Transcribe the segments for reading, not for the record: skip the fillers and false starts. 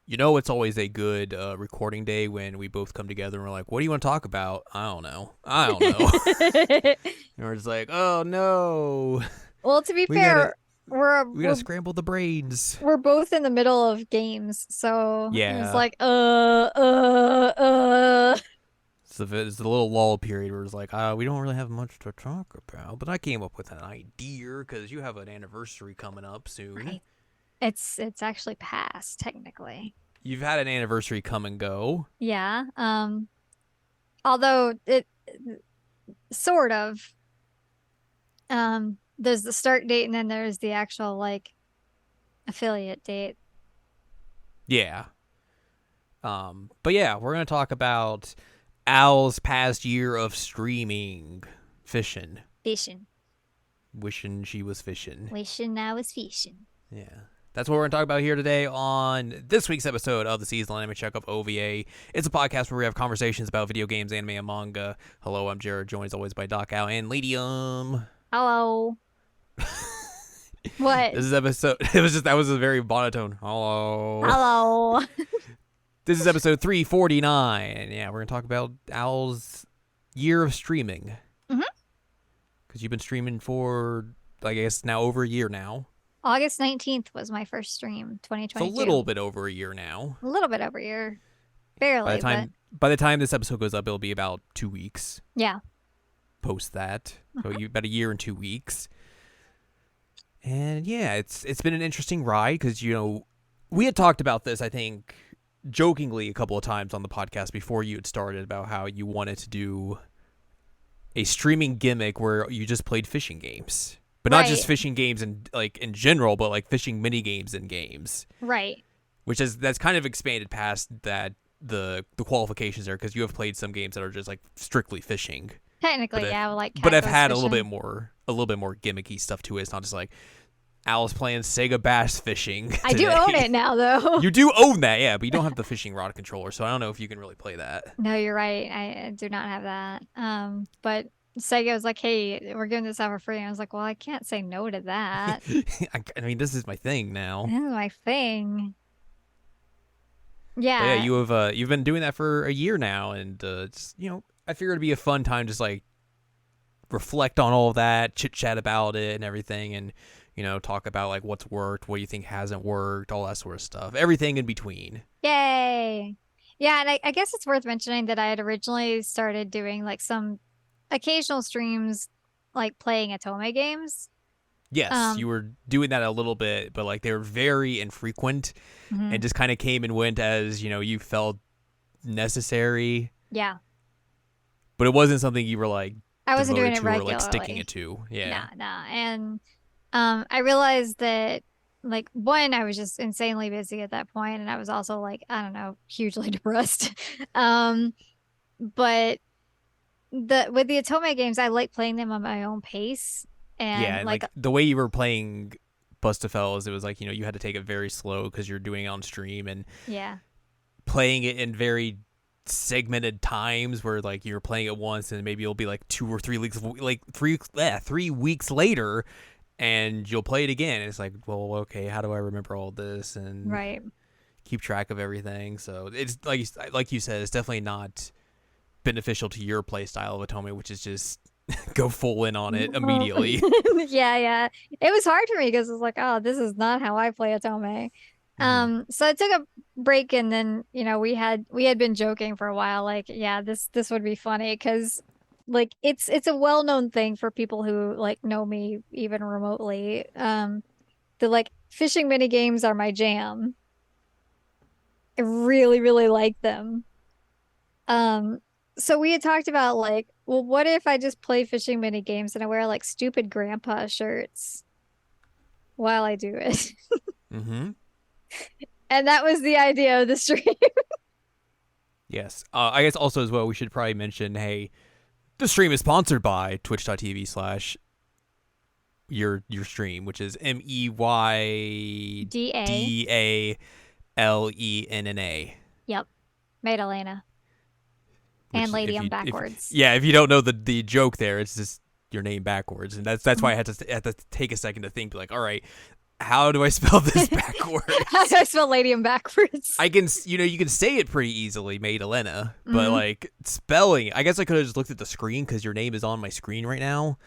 You know, it's always a good recording day when we both come together and we're like, what do you want to talk about? I don't know. I don't know. And we're just like, oh no. Well, to be We gotta fair, we're we gotta we're scramble the brains. we're both in the middle of games, so it's Yeah. like uh. It's the little lull period where it's like, we don't really have much to talk about. But I came up with an idea because you have an anniversary coming up soon. Right. It's actually past technically. You've had an anniversary come and go. Yeah. Although it sort of there's the start date and then there's the actual like affiliate date. Yeah. But yeah, we're gonna talk about Al's past year of streaming, fishing, Fishing. wishing she was fishing. Wishing I was fishing. Yeah. That's what we're going to talk about here today on this week's episode of the Seasonal Anime Checkup OVA. It's a podcast where we have conversations about video games, anime, and manga. Hello, I'm Jared, joined as always by Doc Al and Ladium. Hello. What? This is episode. That was a very monotone. Hello. Hello. This is episode 349. Yeah, we're going to talk about Al's year of streaming. Mhm. Because you've been streaming for, I guess, now over a year now. August 19th was my first stream, It's 2022. a little bit over a year now. A little bit over a year. By Barely, the but by the time this episode goes up, it'll be about 2 weeks yeah. post that. So about a year and 2 weeks. And yeah, it's been an interesting ride because we had talked about this, I think, jokingly a couple of times on the podcast before you had started about how you wanted to do a streaming gimmick where you just played fishing games. But not just Right. fishing games in general, but like fishing mini games in games. Right. That's kind of expanded past that the qualifications there because you have played some games that are just like strictly fishing. Technically, But yeah, like but I've Cactus had a fishing. little bit more gimmicky stuff to it. It's not just like Al's playing Sega Bass fishing. I do today. own it now, though. You do own that, yeah, but you don't have the fishing rod controller, so I don't know if you can really play that. No, you're right. I do not have that. But Sega was like, "Hey, we're giving this out for free." And I was like, "Well, I can't say no to that. I mean, this is my thing This now. is my thing." But yeah, Yeah. you've been doing that for a year now, and it's I figured it'd be a fun time just like reflect on all of that, chit chat about it and everything, and talk about like what's worked, what you think hasn't worked, all that sort of stuff, everything in between. Yay. Yeah, and I guess it's worth mentioning that I had originally started doing like some occasional streams, like playing Atome games. Yes, you Um, were doing that a little bit, but like they were very infrequent and mhm. just kind of came and went as you felt necessary. Yeah, But it wasn't something you were like I wasn't doing devoted it to or like sticking it regularly. to. Yeah. Nah, nah. And I realized that like one, I was just insanely busy at that point, and I was also like, I don't know, hugely depressed. Um, but the with the Atome games, I like playing them on my own pace. Yeah, And and like like the way you were playing Bustafels, it was like, you had to take it very slow because you're doing it on stream and yeah. playing it in very segmented times where like you're playing it once and maybe it'll be like 2 or 3 weeks, like 3 weeks later, and you'll play it again. And it's like, well, okay, how do I remember all this and Right. keep track of everything? So it's like you said, it's definitely not beneficial to your play style of Atome, which is just go full in on it No. immediately. Yeah, yeah. It was hard for me because it was like, oh, this is not how I play Atome. Hmm. So I took a break and then, we had been joking for a while, like, yeah, this would be funny because like it's a well-known thing for people who like know me even remotely. The like fishing mini games are my jam. I really, really like them. Um, so we had talked about like, well, what if I just play fishing mini games and I wear like stupid grandpa shirts while I do it? Hmm. And that was the idea of the stream. Yes. I guess also as well, we should probably mention, hey, the stream is sponsored by twitch.tv/your stream, which is DA. MEYDALENNA. Yep. Made Elena. And Which Lady if on you if backwards. yeah, if you don't know the joke there, it's just your name backwards, and that's why I had to take a second to think, like, all right, how do I spell this How backwards? do I spell Ladium backwards? I can, you can say it pretty easily, Magdalena, but Mm-hmm. like spelling, I guess I could have just looked at the screen because your name is on my screen right now,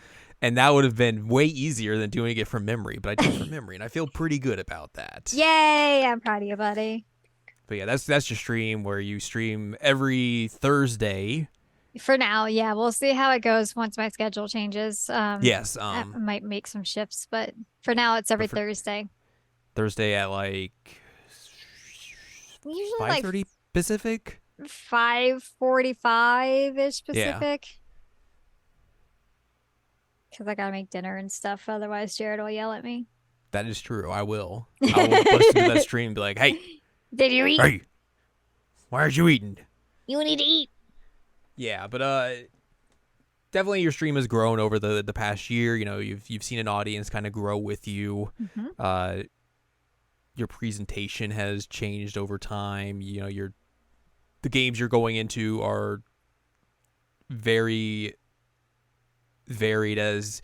and that would have been way easier than doing it from memory. But I did it from memory, and I feel pretty good about that. Yay! I'm proud of you, buddy. But yeah, that's your stream where you stream every Thursday. For now, yeah, we'll see how it goes once my schedule changes. Yes, I might make some shifts, but for now, it's every but for Thursday. Thursday at like Usually five like thirty Pacific. 5:45 ish Yeah, Pacific. Because I gotta make dinner and stuff. Otherwise, Jared will yell at me. that is true. I will. I will bust into that stream and be like, "Hey, Did you eat? hey, why aren't you eating?" You need to eat. Yeah, but definitely your stream has grown over the past year. You know, you've seen an audience kind of grow with you. Mm-hmm. Uh, your presentation has changed over time. You know, the games you're going into are very varied as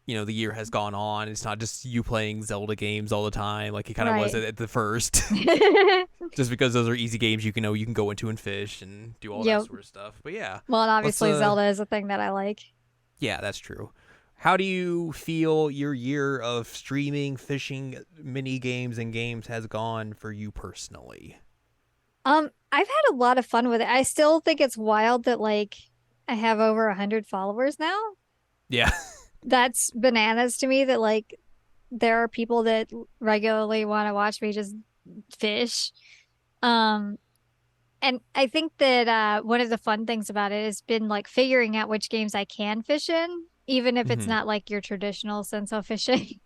the year has gone on. It's not just you playing Zelda games all the time like it kind of was Right. at the first. Just because those are easy games you can go into and fish and do all that Yep. sort of stuff. But yeah, Well, and let's obviously Zelda is a thing that I like. yeah, that's true. How do you feel your year of streaming, fishing, mini games, and games has gone for you personally? I've had a lot of fun with it. I still think it's wild that like I have over 100 followers now. Yeah. That's bananas to me that like there are people that regularly want to watch me just fish. Um, and I think that one of the fun things about it has been like figuring out which games I can fish in, even if it's Hmm. not like your traditional sense of fishing.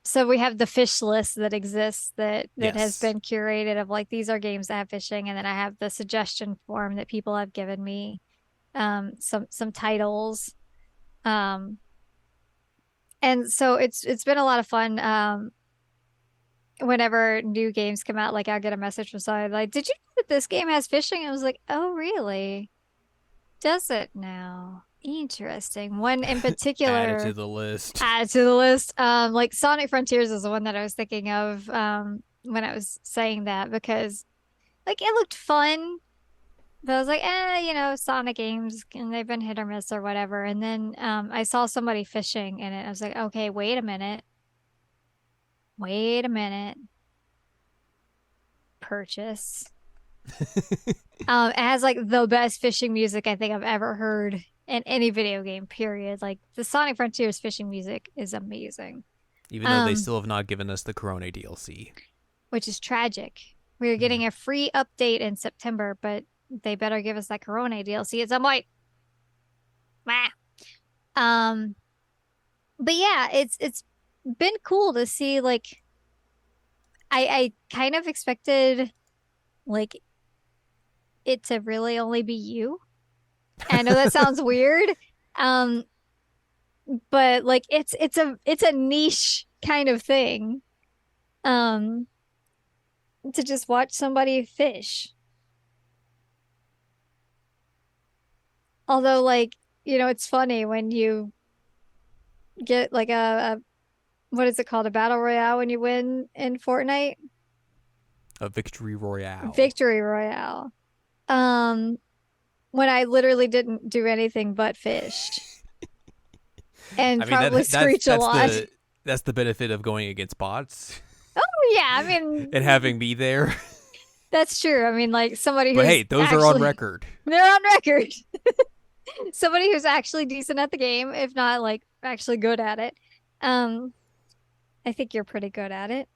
So we have the fish list that exists that has Yes. been curated of like these are games that have fishing, and then I have the suggestion form that people have given me, some titles. Um, and so it's been a lot of fun. Whenever new games come out, like I'll get a message from somebody like, "Did you know that this game has fishing?" I was like, "Oh, really? Does it now?" Interesting. One in Add it to particular the list. add to the list. Like Sonic Frontiers is the one that I was thinking of when I was saying that because like it looked fun, but I was like, Sonic games and they've been hit or miss or whatever. And then I saw somebody fishing in it. I was like, okay, wait a minute. Wait a minute. Purchase. It has like the best fishing music I think I've ever heard in any video game, period. Like the Sonic Frontiers fishing music is amazing. Even though they Um, still have not given us the Corona DLC. which is tragic. We're Mm. getting a free update in September, but they better give us that Corona DLC at some point. Meh. Um, but yeah, it's been cool to see like I kind of expected like it to really only be you. I know that sounds weird. Um, but like it's a niche kind of thing. Um, to just watch somebody fish. Although like, it's funny when you get like a what is it called? A battle royale when you win in Fortnite? A victory royale. Victory royale. Um, when I literally didn't do anything but fish and I mean probably that that's screech a that's lot. the that's the benefit of going against bots Oh yeah, I and mean having me there. that's true. I mean like somebody But hey, who's those are on actually record. they're on record. Somebody who's actually decent at the game, if not like actually good at it. Um, I think you're pretty good at it.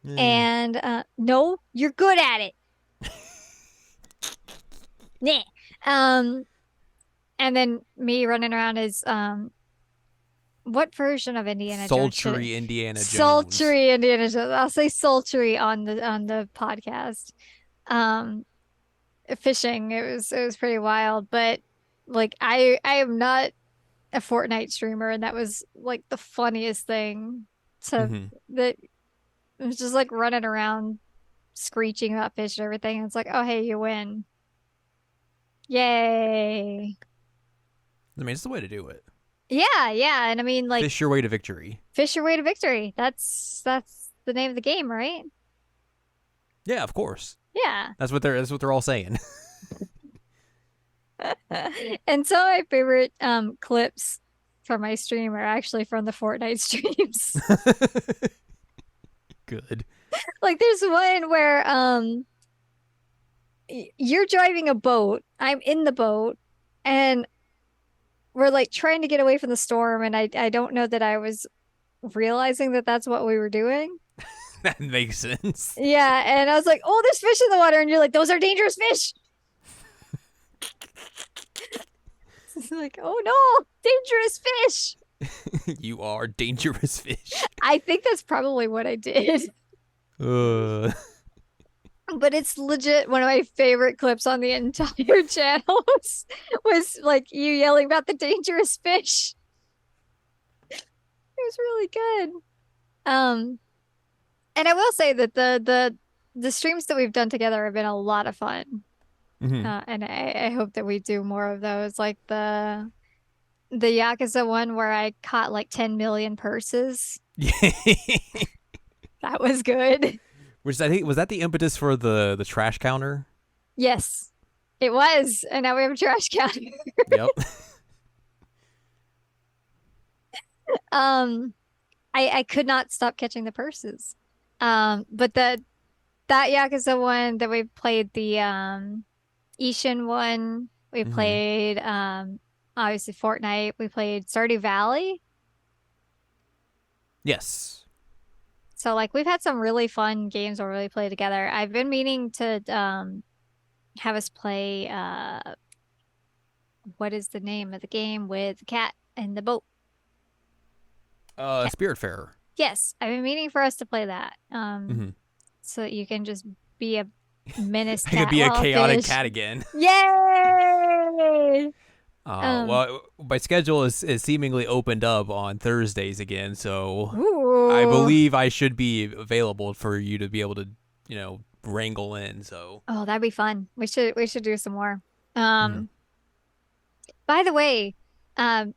Eh. And no, you're good at it. Nah. Um, and then me running around as what version of Indiana Jones should it? Sultry Indiana Jones. Sultry Indiana Jones. I'll say sultry on the podcast. Um, fishing. It was pretty wild, but like I am not a Fortnite streamer, and that was like the funniest thing to Hmm. that it was just like running around screeching about fish and everything. And it's like, oh hey, you win. Yay. I mean, it's the way to do it. Yeah, yeah. And I mean, like, Fish your way to victory. fish your way to victory. That's the name of the game, right? Yeah, of course. Yeah. That's what they're all saying. And some of my favorite clips from my stream are actually from the Fortnite streams. Good. Like there's one where you're driving a boat, I'm in the boat, and we're like trying to get away from the storm, and I don't know that I was realizing that that's what we were doing. That makes sense. Yeah, and I was like, "Oh, there's fish in the water," and you're like, "Those are dangerous fish." It's like, "Oh no, dangerous fish." You are dangerous fish. I think that's probably what I did. Uh, But it's legit one of my favorite clips on the entire channel was like you yelling about the dangerous fish. It was really good. Um, and I will say that the streams that we've done together have been a lot of fun. mhm. And I hope that we do more of those, like the Yakuza one where I caught like 10 million purses. That was good. Which I think was that the impetus for the trash counter. Yes, it was. And now we have a trash can. Yep. Um, I could not stop catching the purses. But that Yakuza one that we played the Ishin one, we Hmm. played obviously Fortnite, we played Stardew Valley. Yes. So like we've had some really fun games where we really play together. I've been meaning to have us play what is the name of the game with the cat and the boat? Cat. Spiritfarer. Yes, I've been meaning for us to play that. Hmm. So that you can just be a menace I could cat be a while chaotic fish. cat again. Yay! Um, Well, my schedule is seemingly opened up on Thursdays again, so I ooh. believe I should be available for you to be able to, wrangle in. So, Oh, that'd be fun. We should do some more. mhm. Um, by the way, um,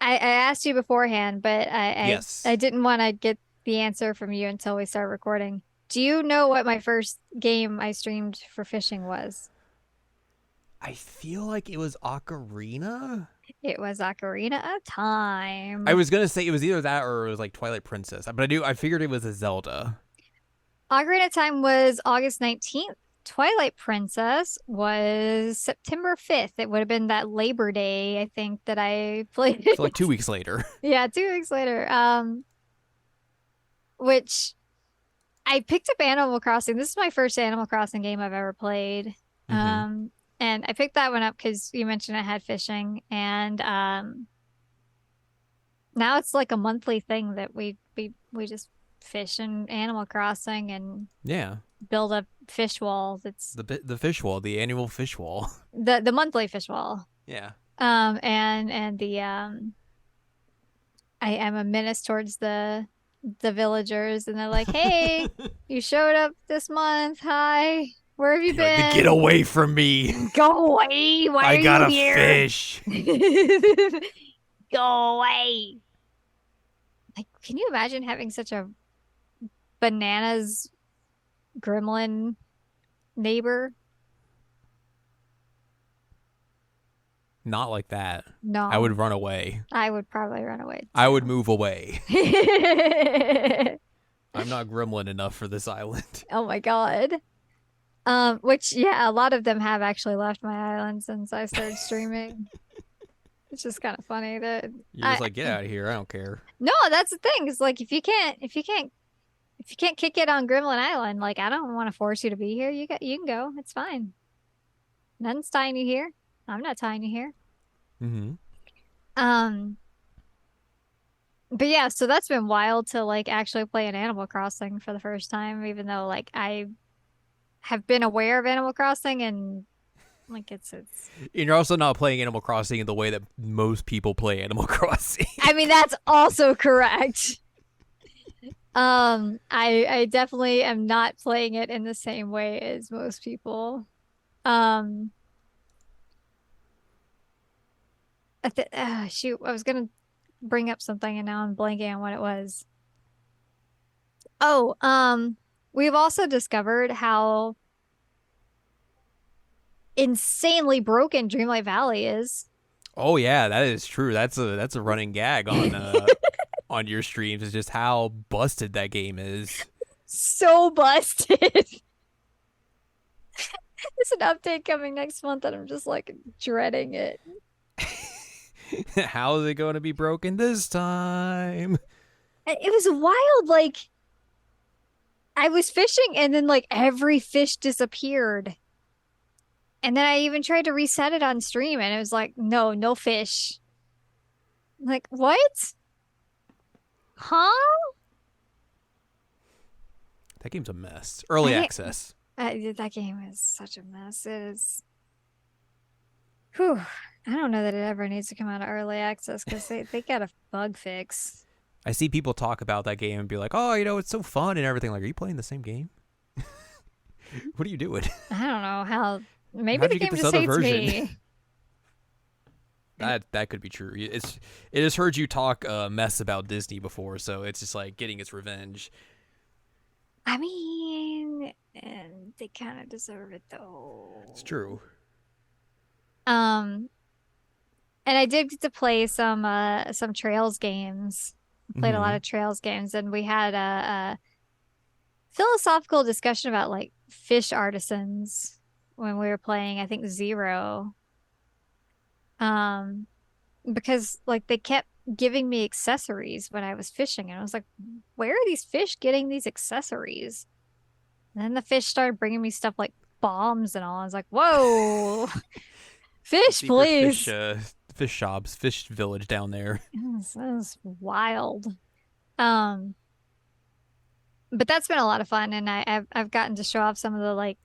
I asked you beforehand, but I Yes, didn't want to get the answer from you until we start recording. Do you know what my first game I streamed for fishing was? I feel like it was Ocarina. It was Ocarina of I Time. was gonna say it was either that or it was like Twilight Princess, but I figured it was a Zelda. Ocarina of Time was August 19th. Twilight Princess was September 5th. It would have been that Labor Day, I think, that I played So like it. 2 weeks later. Yeah, 2 weeks later. Which I picked up Animal Crossing. This is my first Animal Crossing game I've ever played. Hmm. And I picked that one up because you mentioned I had fishing, and now it's like a monthly thing that we just fish in Animal Crossing and Yeah, build a fish wall. That's the fish wall, the annual fish wall. the monthly fish wall. Yeah. And the I am a menace towards the villagers, and they're like, "Hey, you showed up this month. Hi, where have you You're like, get been? away from me! Go away. Why I are you gotta here? fish. Go away." Like, can you imagine having such a bananas gremlin neighbor? Not like that. I No, would run away. I would probably run away I would too. move away. I'm not gremlin enough for this island. Oh my God. Which yeah, a lot of them have actually left my island since I started streaming. It's just kind of funny that You're just I like, get out of here. I don't care. no, that's the thing. It's like if you can't kick it on Gremlin Island, like I don't want to force you to be here. You can go. It's fine. Nothing's tying you here. I'm not tying you here. Hmm. Um, but yeah, so that's been wild to like actually play an Animal Crossing for the first time, even though like I have been aware of Animal Crossing and like it's And you're also not playing Animal Crossing in the way that most people play Animal Crossing. I mean that's also correct. I definitely am not playing it in the same way as most people. Um, shoot, I was gonna bring up something and now I'm blanking on what it was. Oh, we've also discovered how insanely broken Dreamlight Valley is. Oh yeah, that is true. That's a running gag on your streams is just how busted that game is. So busted. There's an update coming next month and I'm just like dreading it. How is it going to be broken this time? It was wild. Like I was fishing and then like every fish disappeared. And then I even tried to reset it on stream and it was like, no, no fish. I'm like, what? Huh? That game's a mess. I Early didn't, access. that game is such a mess. It is. Whew. I don't know that it ever needs to come out of early access because they got a bug fix. I see people talk about that game and be like, "Oh, it's so fun and everything." Like, are you playing the same game? What are you doing? I don't know how. Maybe How'd the you get game this just other hates version? me. That could be true. It has heard you talk mess about Disney before, so it's just like getting its revenge. I mean, and they kind of deserve it though. It's true. Um, and I did get to play some Trails games. Played a lot Mm-hmm. of Trails games, and we had a philosophical discussion about like fish artisans when we were playing, I think Zero. Um, because like they kept giving me accessories when I was fishing, and I was like, where are these fish getting these accessories? And then the fish started bringing me stuff like bombs and all. I was like, whoa, fish, Secret fish please. fish shops, fish village down there. This is wild. Um, but that's been a lot of fun, and I've gotten to show off some of the like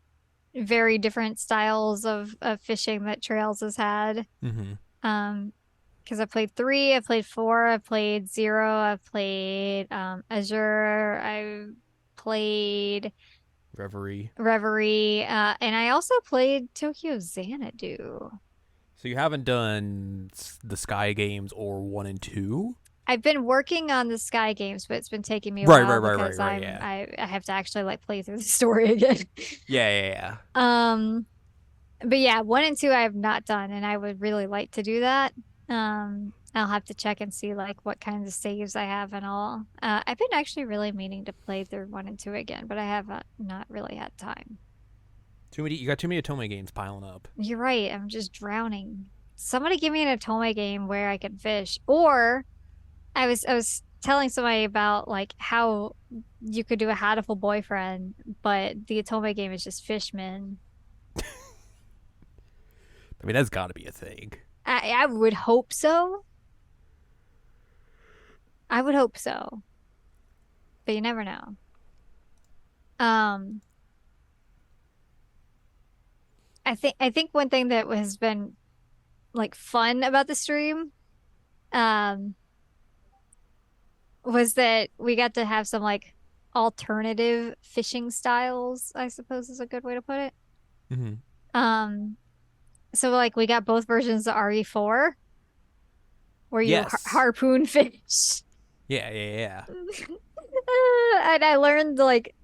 very different styles of fishing that Trails has had. Mm-hmm. Um, because I played three, I played four, I played zero, I played Azure, I played Reverie. Reverie, and I also played Tokyo Xanadu. So you haven't done the Sky games or one and two? I've been working on the Sky games, but it's been taking me a Right, right, while right, right, because right. Yeah, I have to actually like play through the story again. yeah. Um, but yeah, one and two I have not done, and I would really like to do that. I'll have to check and see like what kinds of saves I have and all. I've been actually really meaning to play through one and two again, but I have not really had time. Too many. You got too many Otome games piling up. You're right. I'm just drowning. Somebody give me an Atome game where I can fish. Or I was telling somebody about like how you could do a hatful boyfriend, but the Atome game is just fishmen. I mean, that's got to be a thing. I would hope so. I would hope so, but you never know. Um, I think one thing that has been like fun about the stream, um, was that we got to have some like alternative fishing styles, I suppose is a good way to put it. Mm-hmm. Um, so like we got both versions of RE4 where you Yes. harpoon fish. Yeah. And I learned like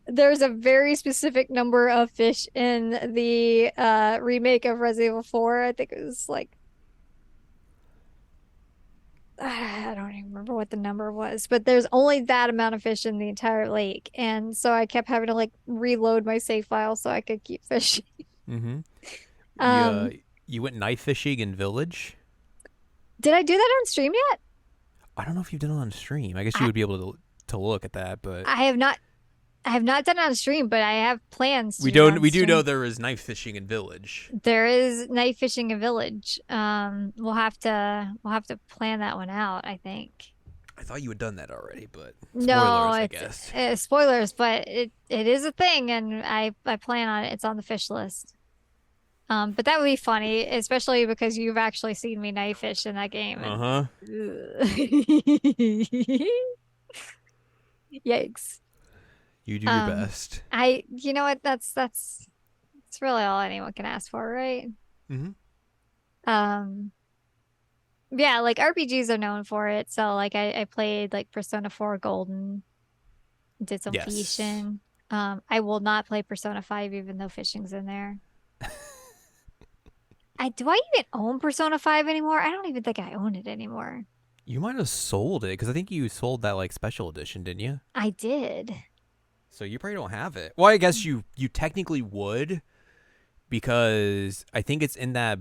there's a very specific number of fish in the remake of Resident Evil 4. I think it was like I don't even remember what the number was, but there's only that amount of fish in the entire lake. And so I kept having to like reload my save file so I could keep fishing. Mm-hmm. You Um, you went knife fishing in Village. did I do that on stream yet? I don't know if you've done it on stream. I guess you I would be able to look at that, but I have not done it on stream, but I have plans to we do it don't. on We do know stream. there is knife fishing in Village. There is night fishing a village. We'll have to plan that one out, I think. I thought you had done that already, but No, spoilers, I it's guess. spoilers, but it is a thing, and I plan on it. It's on the fish list. But that would be funny, especially because you've actually seen me knife fish in that game, Uh and huh. yikes. You do your Um, best. you know what? That's really all anyone can ask for, right? Mm-hmm. Um, Yeah, like RPGs are known for it. So like I played like Persona 4 Golden, did some Yes. fishing. I will not play Persona 5 even though fishing's in there. I even own Persona 5 anymore? I don't even think I own it anymore. You might have sold it because I think you sold that like special edition, didn't you? I did. So you probably don't have it. Well, I guess you technically would because I think it's in that.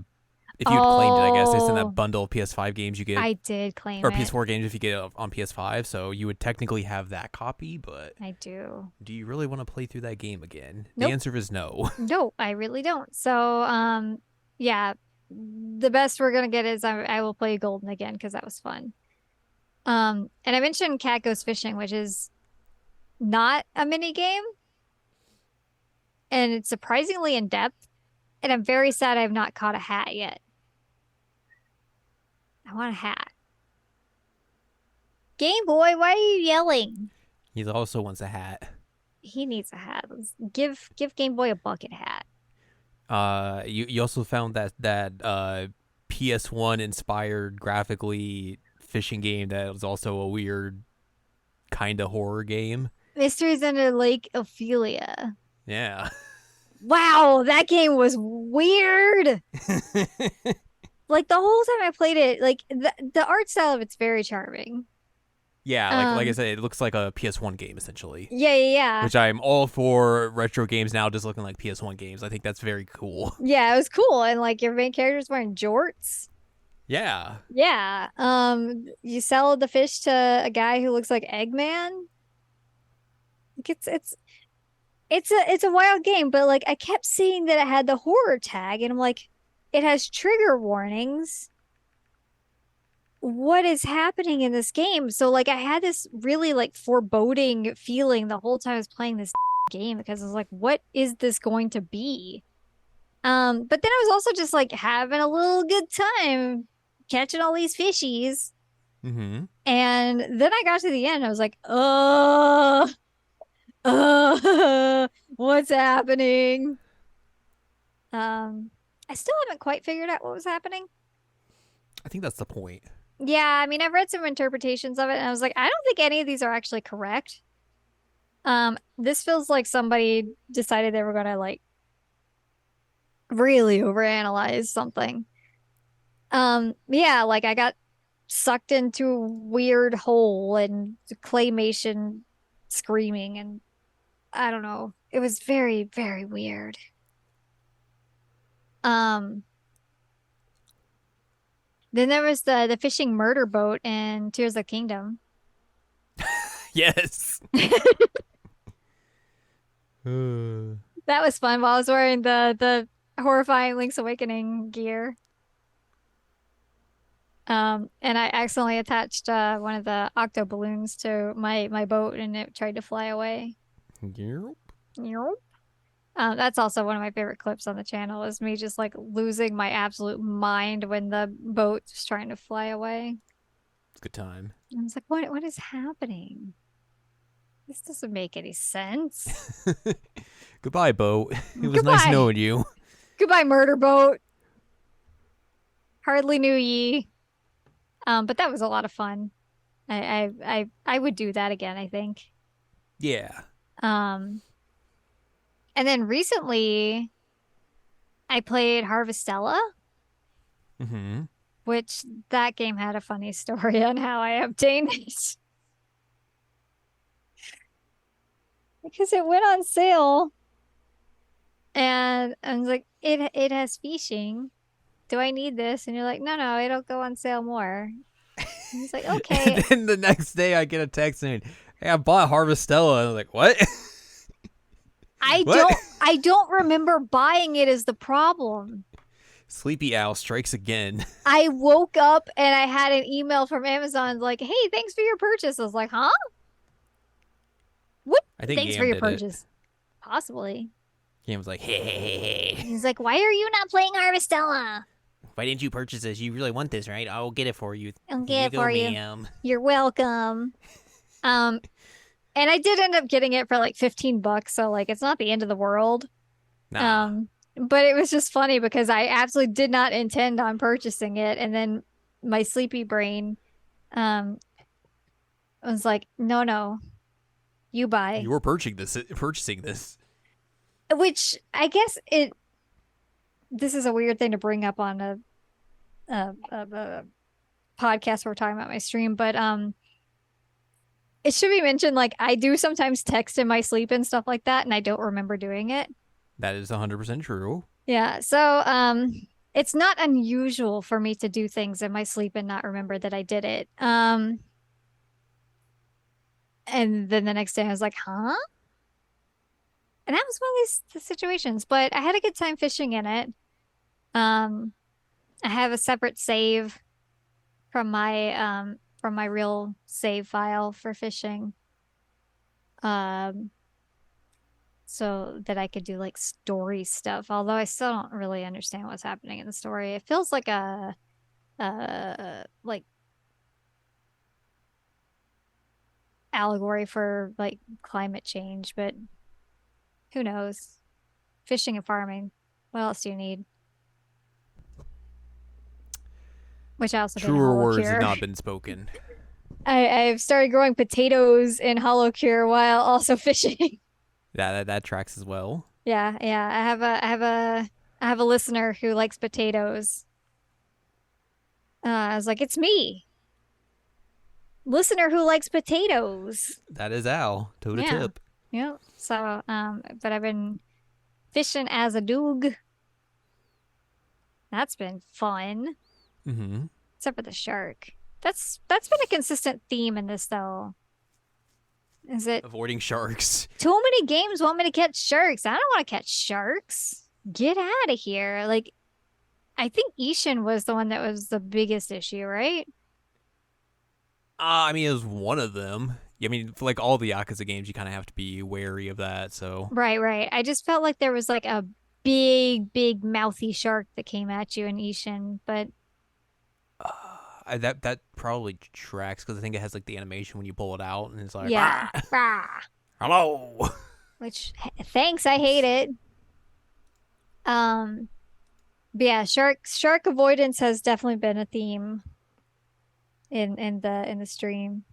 If you had claimed it, I guess it's in that Oh, bundle of PS5 games you get I did claim or it. PS4 games if you get it on PS5. So you would technically have that copy, but I do. do you really want to play through that game again? The Nope. answer is no. No, I really don't. So, yeah, the best we're gonna get is I will play Golden again because that was fun. And I mentioned Cat Goes Fishing, which is not a mini game, and it's surprisingly in depth. And I'm very sad I have not caught a hat yet. I want a hat. Game Boy, why are you yelling? He also wants a hat. He needs a hat. Give Game Boy a bucket hat. You also found that PS1 inspired graphically fishing game that was also a weird kind of horror game. Mysteries Under Lake Ophelia. Yeah. Wow, that game was weird. Like the whole time I played it, like the art style of it's very charming. Yeah, like I Um, said, it looks like a PS1 game essentially, yeah, yeah, yeah. which I'm all for retro games now just looking like PS1 games. I think that's very cool. Yeah, it was cool. And like your main character's wearing jorts. Yeah. Yeah. You sell the fish to a guy who looks like Eggman. Like it's a wild game, but like I kept seeing that it had the horror tag, and I'm like, it has trigger warnings. What is happening in this game? So like I had this really like foreboding feeling the whole time I was playing this game because I was like, what is this going to be? But then I was also just like having a little good time catching all these fishies. Mm-hmm. And then I got to the end. I was like, what's happening? Um, I still haven't quite figured out what was happening. I think that's the point. Yeah, I mean, I've read some interpretations of it, and I was like, I don't think any of these are actually correct. This feels like somebody decided they were gonna like really overanalyze something. Yeah, like I got sucked into a weird hole and claymation screaming, and I don't know. It was very, very weird. Um, then there was the fishing murder boat in Tears of the Kingdom. Yes. Uh, That was fun while I was wearing the horrifying Link's Awakening gear. And I accidentally attached one of the octo balloons to my boat and it tried to fly away. yep. Nope. That's also one of my favorite clips on the channel is me just like losing my absolute mind when the boat's trying to fly away. It's a good time. I was like, what is happening? This doesn't make any sense. Goodbye, boat. It was nice Goodbye. knowing you. Goodbye, murder boat. Hardly knew ye. But that was a lot of fun. I would do that again, I think. Yeah. Um, and then recently I played Harvestella, Mm-hmm. which that game had a funny story on how I obtained it. Because it went on sale and I was like, it has fishing. Do I need this? And you're like, no, it'll go on sale more. And it's like, And okay. then the next day I get a text saying, "Hey, I bought Harvestella." And I'm like, "What? I What?" don't I don't remember buying it as the problem. Sleepy Owl strikes again. I woke up and I had an email from Amazon like, "Hey, thanks for your purchase." I was like, "Huh? What? I think Thanks for Yam your did it. purchase." Possibly. Yam was like, "Hey, He's like, "Why are you not playing Harvestella?" why didn't you purchase this? You really want this, right? I'll get it for you. I'll Here you get it go, for you. ma'am." You're welcome. Um, and I did end up getting it for like 15 bucks, so like it's not the end of the world. Nah. But it was just funny because I absolutely did not intend on purchasing it, and then my sleepy brain um was like, no, no, you buy. You were purchasing this. Which I guess it this is a weird thing to bring up on a podcast where we're talking about my stream, but it should be mentioned like I do sometimes text in my sleep and stuff like that, and I don't remember doing it. That is 100% true. Yeah, so it's not unusual for me to do things in my sleep and not remember that I did it. And then the next day I was like, huh? And that was one of these situations, but I had a good time fishing in it. Um, I have a separate save from my real save file for fishing. Um, so that I could do like story stuff, although I still don't really understand what's happening in the story. It feels like a like allegory for like climate change, but who knows? Fishing and farming. What else do you need? Which I also did in Truer Hollow words have Cure. not been spoken. I've started growing potatoes in Hollow Cure while also fishing. That tracks as well. Yeah, yeah. I have a listener who likes potatoes. I was like, it's me, listener who likes potatoes. That is Al, toe to Yeah, tip. yeah. So, but I've been fishing as a doog. That's been fun, Mm-hmm. except for the shark. That's been a consistent theme in this though. Is it Avoiding sharks. too many games want me to catch sharks? I don't want to catch sharks. Get out of here. Like, I think Ishin was the one that was the biggest issue, right? I mean, it was one of them. I mean, for like all the Yakuza games, you kind of have to be wary of that. So Right, right. I just felt like there was like a big mouthy shark that came at you in Ishin, but that probably tracks because I think it has like the animation when you pull it out, and it's like, yeah. ah, Rah. hello. Which thanks, I hate it. Um, but yeah, shark avoidance has definitely been a theme in the stream.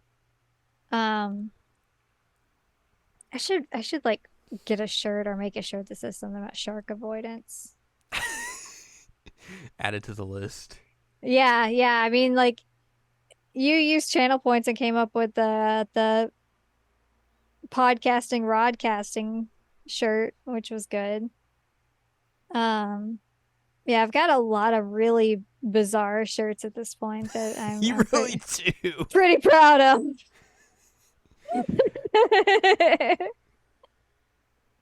Um, I should like get a shirt or make a shirt that says something about shark avoidance. Add it to the list. Yeah, yeah. I mean, like you used channel points and came up with the podcasting rodcasting shirt, which was good. Um, yeah, I've got a lot of really bizarre shirts at this point that You I'm really do. pretty proud of.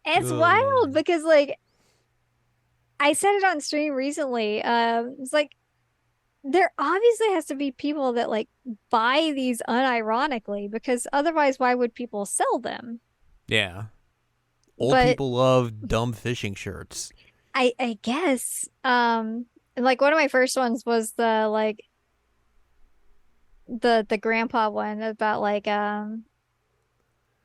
It's Oh wild man. because like I said it on stream recently. It's like there obviously has to be people that like buy these unironically because otherwise why would people sell them? Yeah. Old But people love dumb fishing shirts. I guess like one of my first ones was the like the grandpa one about like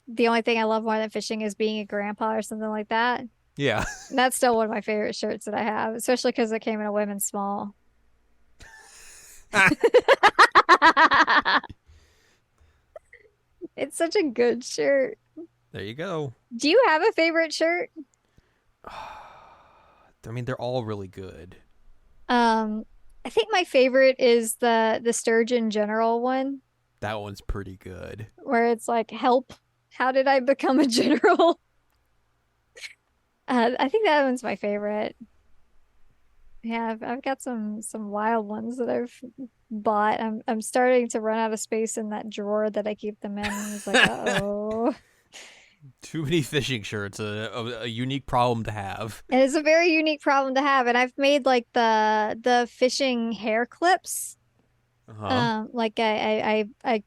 the only thing I love more than fishing is being a grandpa or something like that. Yeah. And that's still one of my favorite shirts that I have, especially because it came in a women's small. It's such a good shirt. There you go. Do you have a favorite shirt? I mean, they're all really good. Um, I think my favorite is the Sturgeon General one, That one's pretty good. where it's like, "Help! How did I become a general?" I think that one's my favorite. Yeah, I've got some wild ones that I've bought. I'm starting to run out of space in that drawer that I keep them in. It's like, uh-oh. Too many fishing shirts, a unique problem to have. And it's a very unique problem to have. And I've made like the fishing hair clips. Uh huh. Like I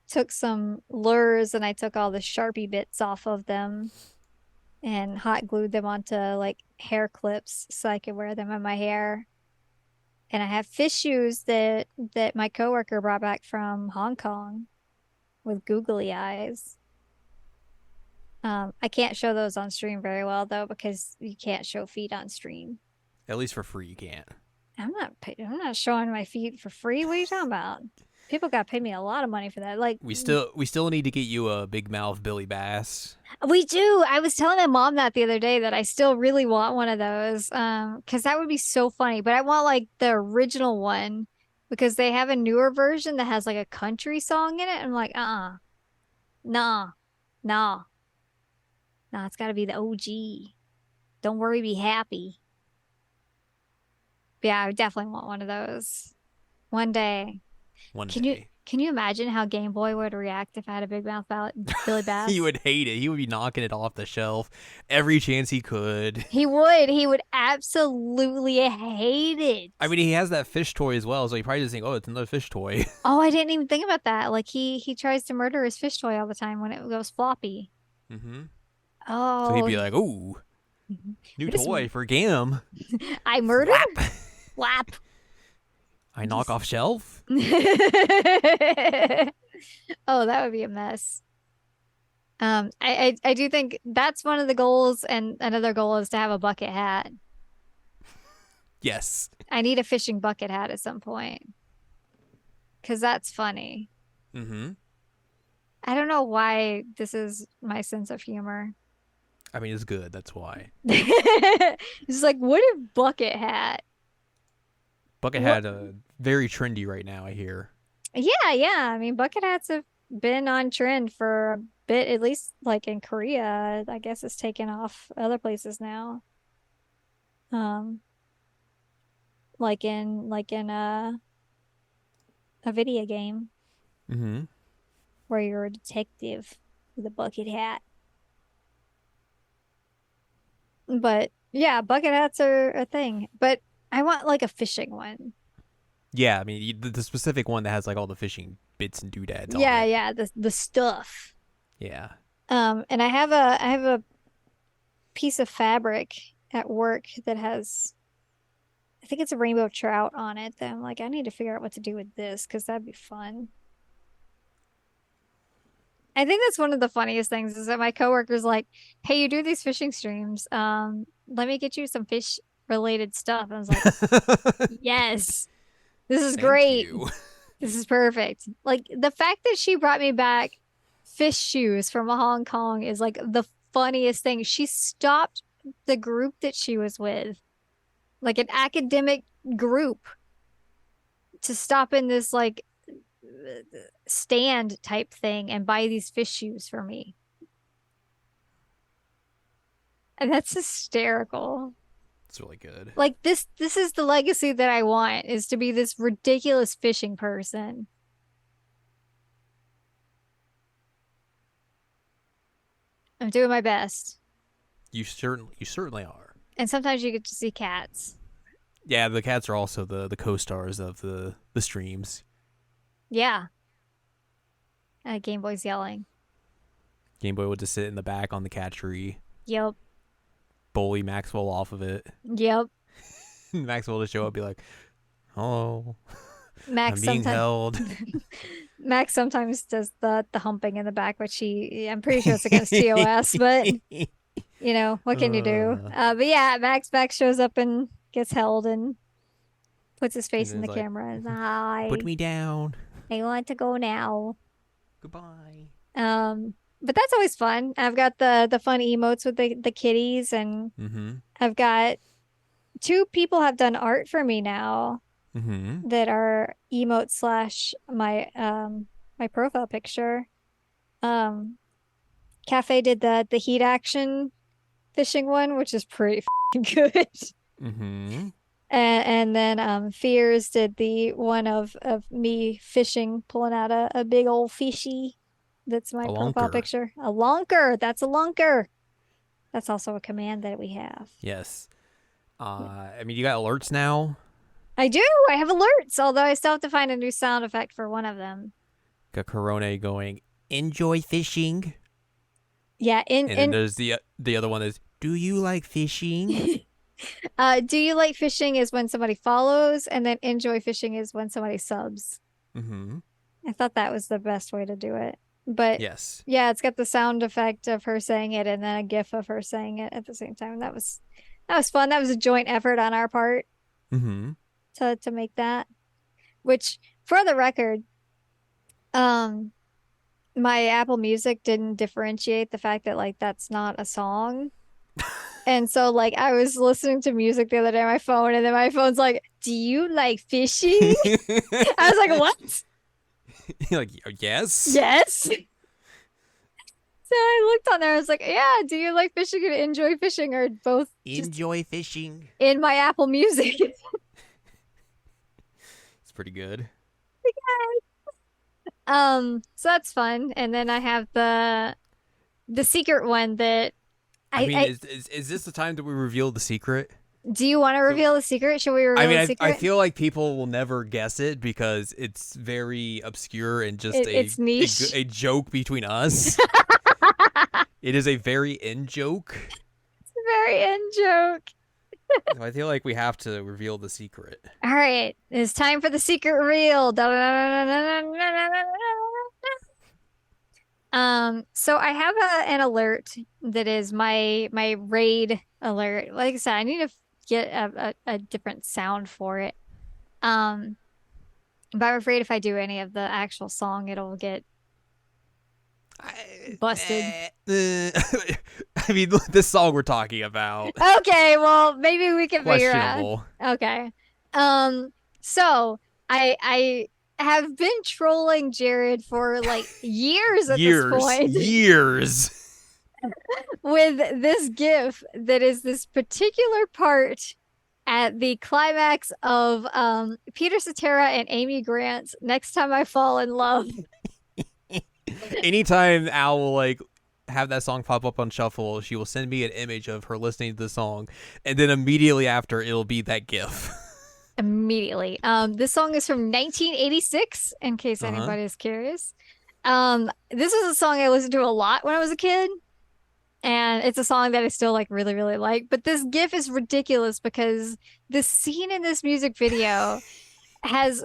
took some lures and I took all the Sharpie bits off of them and hot glued them onto like hair clips so I could wear them in my hair. And I have fish shoes that my coworker brought back from Hong Kong with googly eyes. I can't show those on stream very well though because you can't show feet on stream. At least for free, you can't. I'm not showing my feet for free. What are you talking about? People got paid me a lot of money for that. Like We still need to get you a big mouth Billy Bass. we do. I was telling my mom that the other day that I still really want one of those. Because that would be so funny. But I want like the original one because they have a newer version that has like a country song in it. I'm like, nah, nah, nah, it's gotta be the OG. Don't worry, be happy. But yeah, I definitely want one of those. One day. One Can you day. can you imagine how Game Boy would react if I had a big mouth Billy He Bass? would hate it. He would be knocking it off the shelf every chance he could. He would. He would absolutely hate I it. mean, he has that fish toy as well, so he probably just think, "Oh, it's another fish toy." Oh, I didn't even think about that. Like he tries to murder his fish toy all the time when it goes floppy. hmm So he'd Oh, be like, "Ooh, new this toy for Gam." I murdered Flap. flap. I knock Just off shelf. Oh, that would be a mess. I do think that's one of the goals, and another goal is to have a bucket hat. Yes. I need a fishing bucket hat at some point because that's funny. hmm I don't know why this is my sense of humor. I mean, it's good. That's why. It's like, what if bucket hat? Bucket What? hat very trendy right now. I hear. Yeah, yeah. I mean, bucket hats have been on trend for a bit, at least like in Korea. I guess it's taken off other places now. Um, like in a video game hmm where you're a detective with a bucket hat. But yeah, bucket hats are a thing. But I want like a fishing one. Yeah, I mean, the specific one that has like all the fishing bits and doodads on Yeah, it. yeah, the stuff. Yeah. And I have a piece of fabric at work that has I think it's a rainbow trout on it that I'm like, I need to figure out what to do with this because that'd be fun. I think that's one of the funniest things is that my coworker's like, "Hey, you do these fishing streams. Let me get you some fish related stuff." I was like, "Yes, this is Thank great. you. This is perfect." Like the fact that she brought me back fish shoes from Hong Kong is like the funniest thing. She stopped the group that she was with, like an academic group, to stop in this like stand type thing and buy these fish shoes for me. And that's hysterical. It's really good. Like this is the legacy that I want is to be this ridiculous fishing person. I'm doing my best. You certainly are. And sometimes you get to see cats. Yeah, the cats are also the co-stars of the streams. Yeah. Game Boy's yelling. Game Boy would just sit in the back on the cat tree, Yep. bully Maxwell off of it. Yep. Maxwell would show up, be like, "Oh, I'm Max being sometimes held." Max sometimes does the humping in the back, which he I'm pretty sure it's against TOS, but you know, what can you do? uh, But yeah, Max shows up and gets held and puts his and face then in it's the like, camera and "Put hi, me down. I want to go now. Goodbye." But that's always fun. I've got the fun emotes with the kitties, and Mm-hmm. I've got two people have done art for me now Mm-hmm. that are emote slash my profile picture. Um, Cafe did the heat action fishing one, which is pretty good. Mm-hmm. And then Fears did the one of me fishing, pulling out a big old fishy. That's my A profile lunker. picture. A lunker. That's a lunker. That's also a command that we have. Yes. I mean, you got alerts now. I do. I have alerts, although I still have to find a new sound effect for one of them. Got Corona going. Enjoy fishing. Yeah, And then there's the other one is, do you like fishing? do you like fishing is when somebody follows, and then enjoy fishing is when somebody subs. Mm-hmm. I thought that was the best way to do it. But Yes. yeah, it's got the sound effect of her saying it and then a gif of her saying it at the same time. That was fun. That was a joint effort on our part. Mm-hmm. to make that. Which, for the record, um, my Apple Music didn't differentiate the fact that like that's not a song. And so like I was listening to music the other day on my phone, and then my phone's like, "Do you like fishing?" I was like, "What?" You're like, yes. Yes. So I looked on there. I was like, "Yeah, do you like fishing and enjoy fishing, or both just Enjoy fishing. in my Apple Music?" It's pretty good. So that's fun. And then I have the secret one that I mean, I is this the time that we reveal the secret? do you want to So, reveal the secret? Should we I reveal mean, the I secret? feel like people will never guess it because it's very obscure and just It's niche. a joke between us. It is a very in joke. Very in joke. So I feel like we have to reveal the secret. All right, it's time for the secret reveal. So I have an alert that is my raid alert. Like I said, I need to get a different sound for it. Um, but I'm afraid if I do any of the actual song, it'll get busted. I mean, this song we're talking about, Okay, well, maybe we can figure out. questionable. Okay. So I have been trolling Jared for like years at this Years, point years. with this GIF that is this particular part at the climax of Peter Cetera and Amy Grant's Next Time I Fall in Love. Anytime Al will like have that song pop up on shuffle, she will send me an image of her listening to the song, and then immediately after it'll be that GIF. Immediately. This song is from 1986, in case Uh huh. anybody is curious. This was a song I listened to a lot when I was a kid, and it's a song that I still like really, really like. But this GIF is ridiculous because the scene in this music video has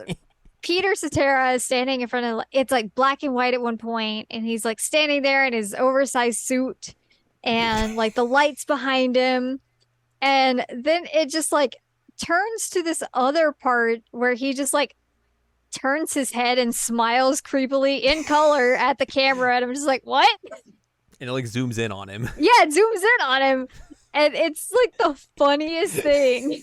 Peter Cetera standing in front of it's like black and white at one point, and he's like standing there in his oversized suit and like the lights behind him. And then it just like turns to this other part where he just like turns his head and smiles creepily in color at the camera. And I'm just like, what? And it like zooms in on him. Yeah, it zooms in on him. And it's like the funniest thing.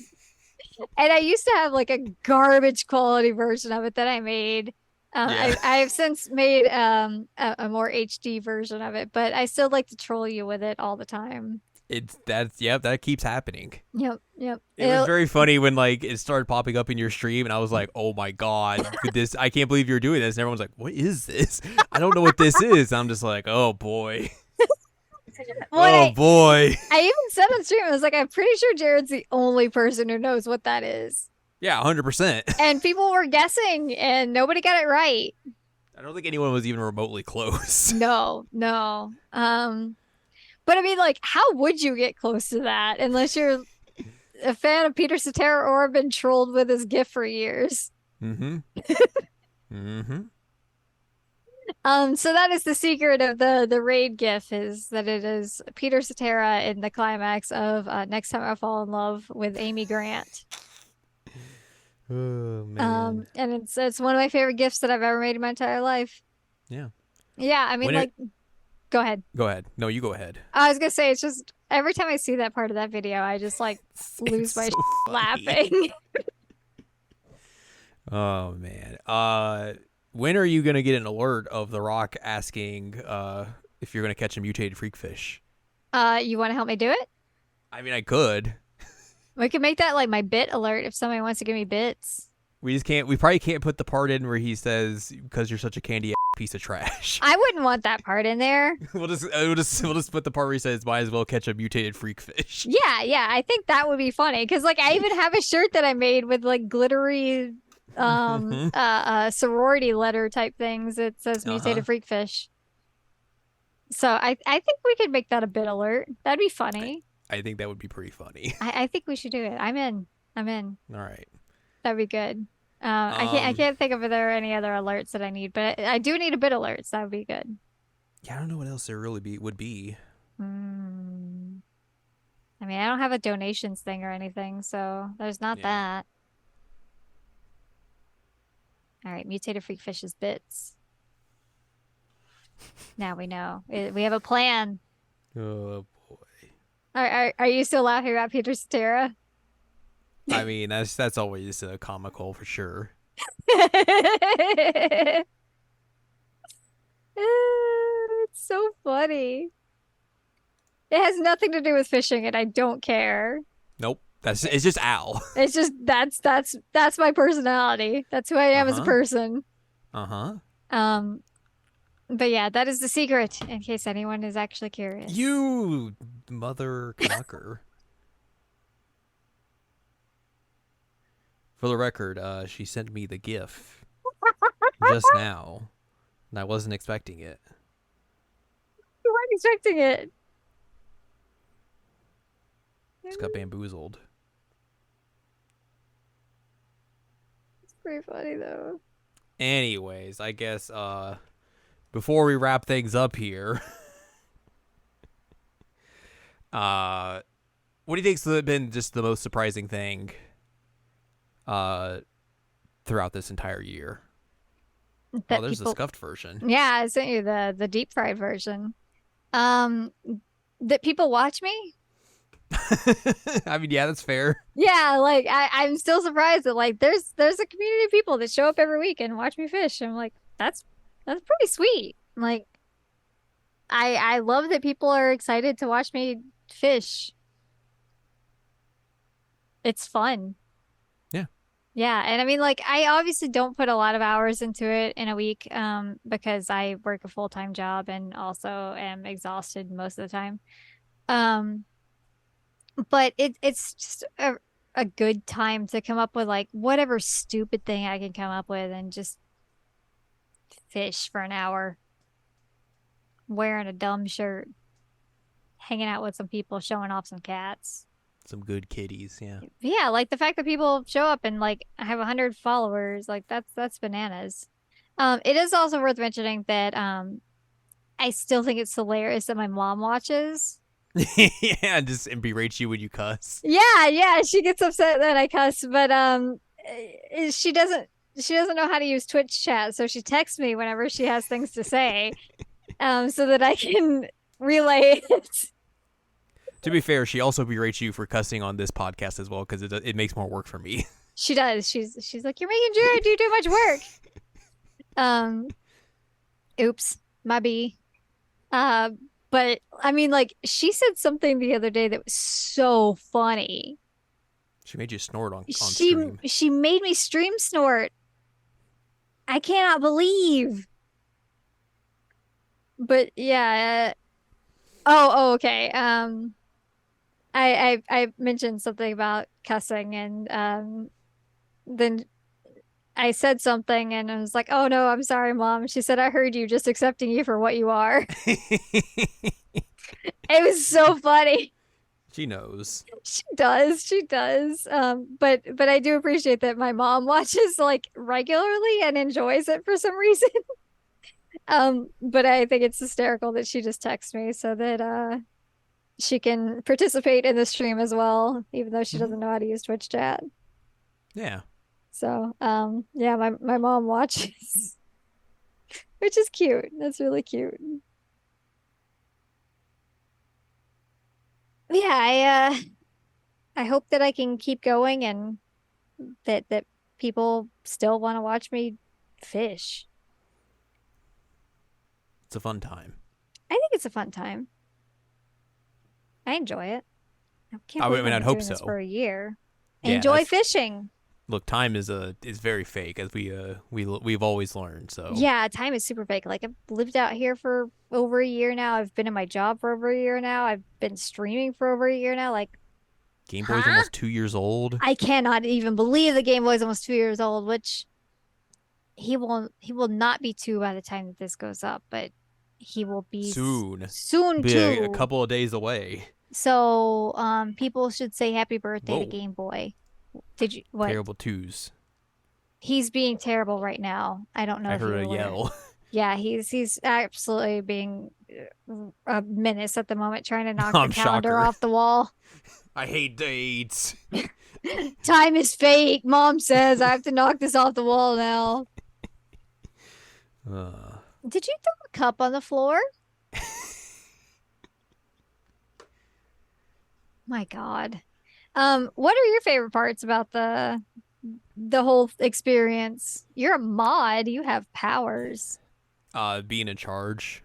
And I used to have like a garbage quality version of it that I made. Yeah. I have since made a more HD version of it, but I still like to troll you with it all the time. It's that's yep, that keeps happening. Yep, yep. It was very funny when like it started popping up in your stream, and I was like, "Oh my god, this! I can't believe you're doing this." And everyone's like, "What is this? I don't know what this is." And I'm just like, "Oh boy, Well, oh boy." I even said on stream, I was like, I'm pretty sure Jared's the only person who knows what that is. Yeah, 100%. And people were guessing, and nobody got it right. I don't think anyone was even remotely close. No, no. But I mean, like, how would you get close to that unless you're a fan of Peter Cetera or have been trolled with his gift for years? Mm-hmm. Mm-hmm. So that is the secret of the raid gif is that it is Peter Cetera in the climax of Next Time I Fall in Love with Amy Grant. Oh man. And it's one of my favorite gifts that I've ever made in my entire life. Yeah. Yeah, I mean, When it like, go ahead. go ahead. No, you go ahead. I was gonna say it's just every time I see that part of that video, I just like It's lose my so funny. laughing. Oh man. When are you gonna get an alert of The Rock asking if you're gonna catch a mutated freak fish? You want to help me do it? I mean, I could. We could make that like my bit alert if somebody wants to give me bits. We just can't. We probably can't put the part in where he says because you're such a candy piece of trash. I wouldn't want that part in there. We'll just put the part where he says might as well catch a mutated freak fish. Yeah, yeah, I think that would be funny because like I even have a shirt that I made with like glittery sorority letter type things. It says Uh-huh. mutated freak fish. So I think we could make that a bit alert. That'd be I, funny. I think that would be pretty funny. I think we should do it. I'm in. I'm in. All right. That'd be good. I Um. can't think of if there are any other alerts that I need, but I do need a bit alerts. That would be good. Yeah, I don't know what else there really would be. Hmm. I mean, I don't have a donations thing or anything, so there's not Yeah. that. All right, mutated freak fish's bits. Now we know. We have a plan. Oh boy. Are you still laughing about Peter Cetera? I mean, that's always comical for sure. It's so funny. It has nothing to do with fishing, and I don't care. Nope. It's just Al. It's just that's my personality. That's who I Uh am as a huh. person. Uh huh. Um, but yeah, that is the secret, in case anyone is actually curious. You mother cocker. For the record, she sent me the GIF just now, and I wasn't expecting it. You weren't expecting it. Just got bamboozled. It's pretty funny though. Anyways, I guess before we wrap things up here, uh, what do you think's been just the most surprising thing uh throughout this entire year? Oh, That there's the people, scuffed version. yeah, I sent you the deep fried version. Um, that people watch me. I mean, yeah, that's fair. Yeah, like I'm still surprised that like there's a community of people that show up every week and watch me fish. I'm like, that's pretty sweet. Like I love that people are excited to watch me fish. It's fun. Yeah. Yeah, and I mean like I obviously don't put a lot of hours into it in a week because I work a full-time job and also am exhausted most of the time. Um but it's just a good time to come up with like whatever stupid thing I can come up with and just fish for an hour wearing a dumb shirt, hanging out with some people, showing off some cats. Some good kitties, yeah. Yeah, like the fact that people show up and like have 100 followers, like that's bananas. It is also worth mentioning that I still think it's hilarious that my mom watches. Yeah, just and berate you when you cuss. Yeah, yeah, she gets upset that I cuss, but she doesn't know how to use Twitch chat, so she texts me whenever she has things to say, so that I can relay it. To be fair, she also berates you for cussing on this podcast as well because it makes more work for me. She does. She's like, you're making Jared do too much work. Um, oops, my B. Uh, but I mean, like, she said something the other day that was so funny. She made you snort on She stream. she made me stream snort. I cannot believe. But yeah. Okay. I mentioned something about cussing, and then I said something, and I was like, "Oh no, I'm sorry, Mom." She said, "I heard you, just accepting you for what you are." It was so funny. She knows. She does, she does. But I do appreciate that my mom watches like regularly and enjoys it for some reason. But I think it's hysterical that she just texts me so that she can participate in the stream as well, even though she Mm-hmm. doesn't know how to use Twitch chat. Yeah. So, yeah, my mom watches, which is cute. That's really cute. Yeah, I hope that I can keep going and that people still want to watch me fish. It's a fun time. I think it's a fun time. I enjoy it. I can't I believe mean, I've I'd been hope doing this so. for a year. Yeah, Enjoy that's fishing. look. Time is very fake, as we've always learned. So Yeah, time is super fake. Like I've lived out here for over a year now. I've been in my job for over a year now. I've been streaming for over a year now. Like, Game Boy's huh? almost 2 years old. I cannot even believe the Game Boy's almost 2 years old, which he will not be two by the time that this goes up, but he will be Soon. soon Be a two. couple of days away. So, people should say happy birthday to Whoa. Game Boy. Did you what? Terrible twos. He's being terrible right now. I don't know I if heard you're a aware. yell. Yeah, he's absolutely being a menace at the moment, trying to knock the I'm calendar shocker. off the wall. I hate dates. Time is fate. Mom says I have to knock this off the wall now. Uh, Did you throw a cup on the floor? My God. What are your favorite parts about the whole experience? You're a mod, you have powers. being in charge,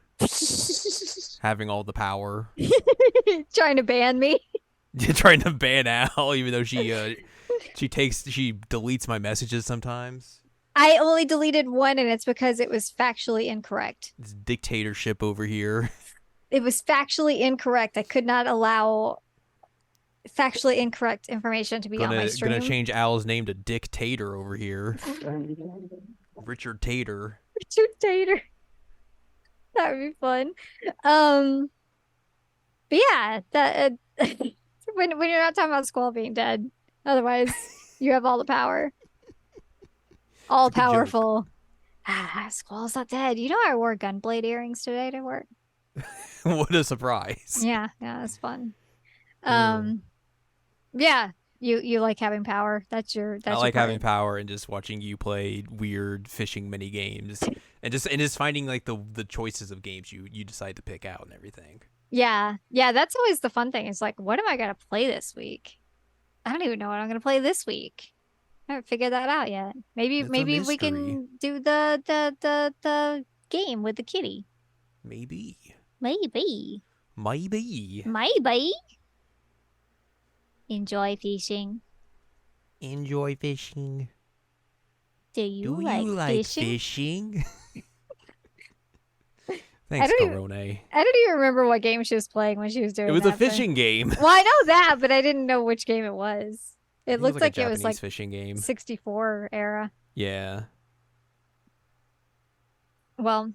having all the power. Trying to ban me. Trying to ban Al, even though she deletes my messages sometimes. I only deleted one, and it's because it was factually incorrect. It's dictatorship over here. It was factually incorrect. I could not allow factually incorrect information to be on my Gonna stream. change Al's name to Dictator over here. Richard Tater. Richard Tater. That would be fun. Um, but yeah, that when you're not talking about Squall being dead, otherwise you have all the power, It's all a good joke. powerful. Ah, Squall's not dead. You know, I wore gunblade earrings today to work. What a surprise. Yeah, yeah, that's fun. Uh, Um, yeah, you like having power. I That's your like having part. power and just watching you play weird fishing mini games, and just finding like the choices of games you decide to pick out and everything. Yeah, yeah, that's always the fun thing. It's like, what am I gonna play this week? I don't even know what I'm gonna play this week. I haven't figured that out yet. It's a Maybe we mystery. can do the game with the kitty. Maybe. Maybe. Maybe. Maybe. Enjoy fishing. Enjoy fishing. Do you Do like you like fishing? fishing? I Thanks, don't even Corone. I don't even remember what game she was playing when she was It doing was a that, but fishing game. well, I know that, but I didn't know which game it was. I It think it was looked like a like it was like Japanese fishing game. 64 era. Yeah, Well,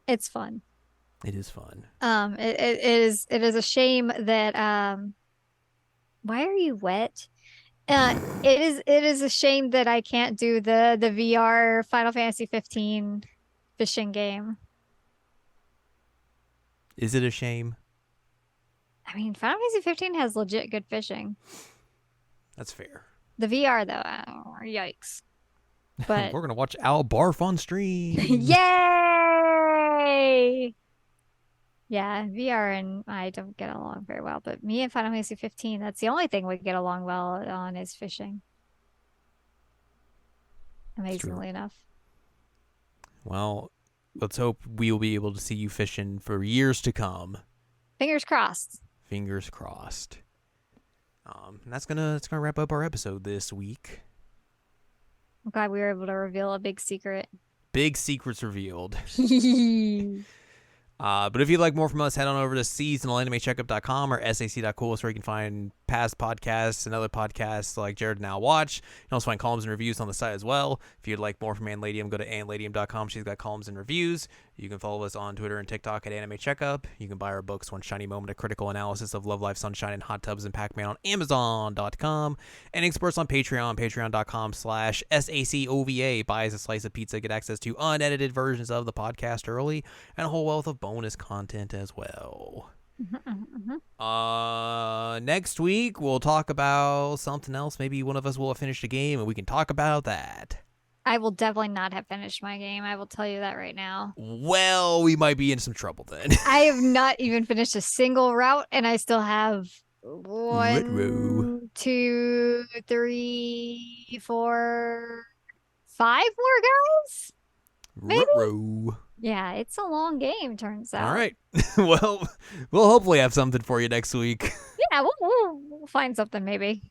it's fun. it is fun. It is a shame that why are you wet? It is a shame that I can't do the VR Final Fantasy 15 fishing game. Is it a shame? I mean, Final Fantasy 15 has legit good fishing. That's fair. The VR though, yikes. But We're gonna watch Al barf on stream. yay! Yeah, VR and I don't get along very well, but me and Final Fantasy 15, that's the only thing we get along well on is fishing. It's true. Amazingly enough. Well, let's hope we will be able to see you fishing for years to come. Fingers crossed. Fingers crossed. That's gonna wrap up our episode this week. I'm glad we were able to reveal a big secret. Big secrets revealed. But if you'd like more from us, head on over to seasonalanimecheckup.com or sac.cool, where you can find past podcasts and other podcasts like Jared and Al Watch. You can also find columns and reviews on the site as well. If you'd like more from Ann Ladium, go to annladium.com. She's got columns and reviews. You can follow us on Twitter and TikTok at Anime Checkup. You can buy our books, One Shiny Moment, a critical analysis of Love, Life, Sunshine, and Hot Tubs and Pac-Man on Amazon.com. And experts on Patreon, patreon.com/SACOVA. Buy us a slice of pizza, get access to unedited versions of the podcast early, and a whole wealth of bonus content as well. Next week we'll talk about something else. Maybe one of us will have finished a game and we can talk about that. I will definitely not have finished my game. I will tell you that right now. Well, we might be in some trouble then. I have not even finished a single route, and I still have Ruh-roh. 1, 2, 3, 4, 5 more guys? Maybe? Ruh-roh. Yeah, it's a long game, turns out. All right. Well, we'll hopefully have something for you next week. Yeah, we'll find something maybe.